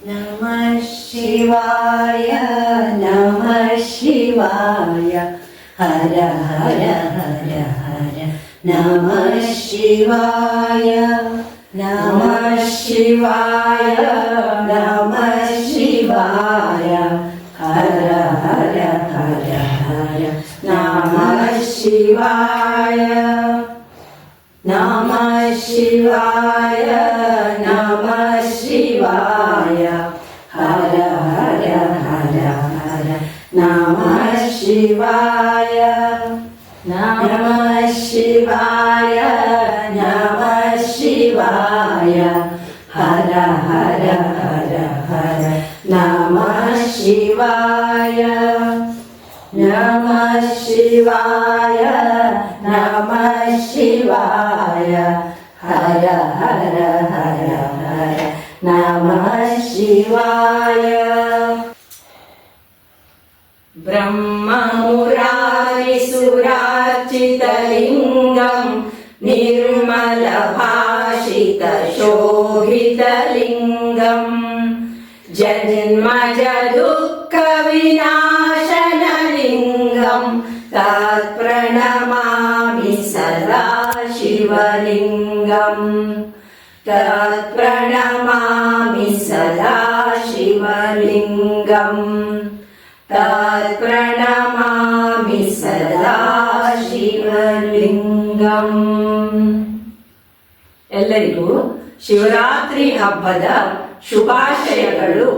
नमः शिवाय नमः शिवाय हर हर हर हर नमः शिवाय नमः शिवाय नमः शिवाय हर हर हर हर नमः शिवाय नमः शिवाय नमः शिवाय हर हर हर हर नमः शिवाय नमः शिवाय नमः शिवाय हर हर हर हर नमः शिवाय नमः शिवाय नमः शिवाय हर हर हर हर नमः शिवाय ब्रह्ममुरारिसुरार्चितलिङ्गं निर्मलभाषितशोभितलिङ्गम् जन्मजदुःखविनाशनलिङ्गं तत्प्रणमामि सदा शिवलिङ्गम् तत्प्रणमामि सदा शिवलिङ्गम् तत्प्रणमामि सदा ಶಿವಲಿಂಗಂ. ಎಲ್ಲರಿಗೂ ಶಿವರಾತ್ರಿ ಹಬ್ಬದ ಶುಭಾಶಯಗಳು.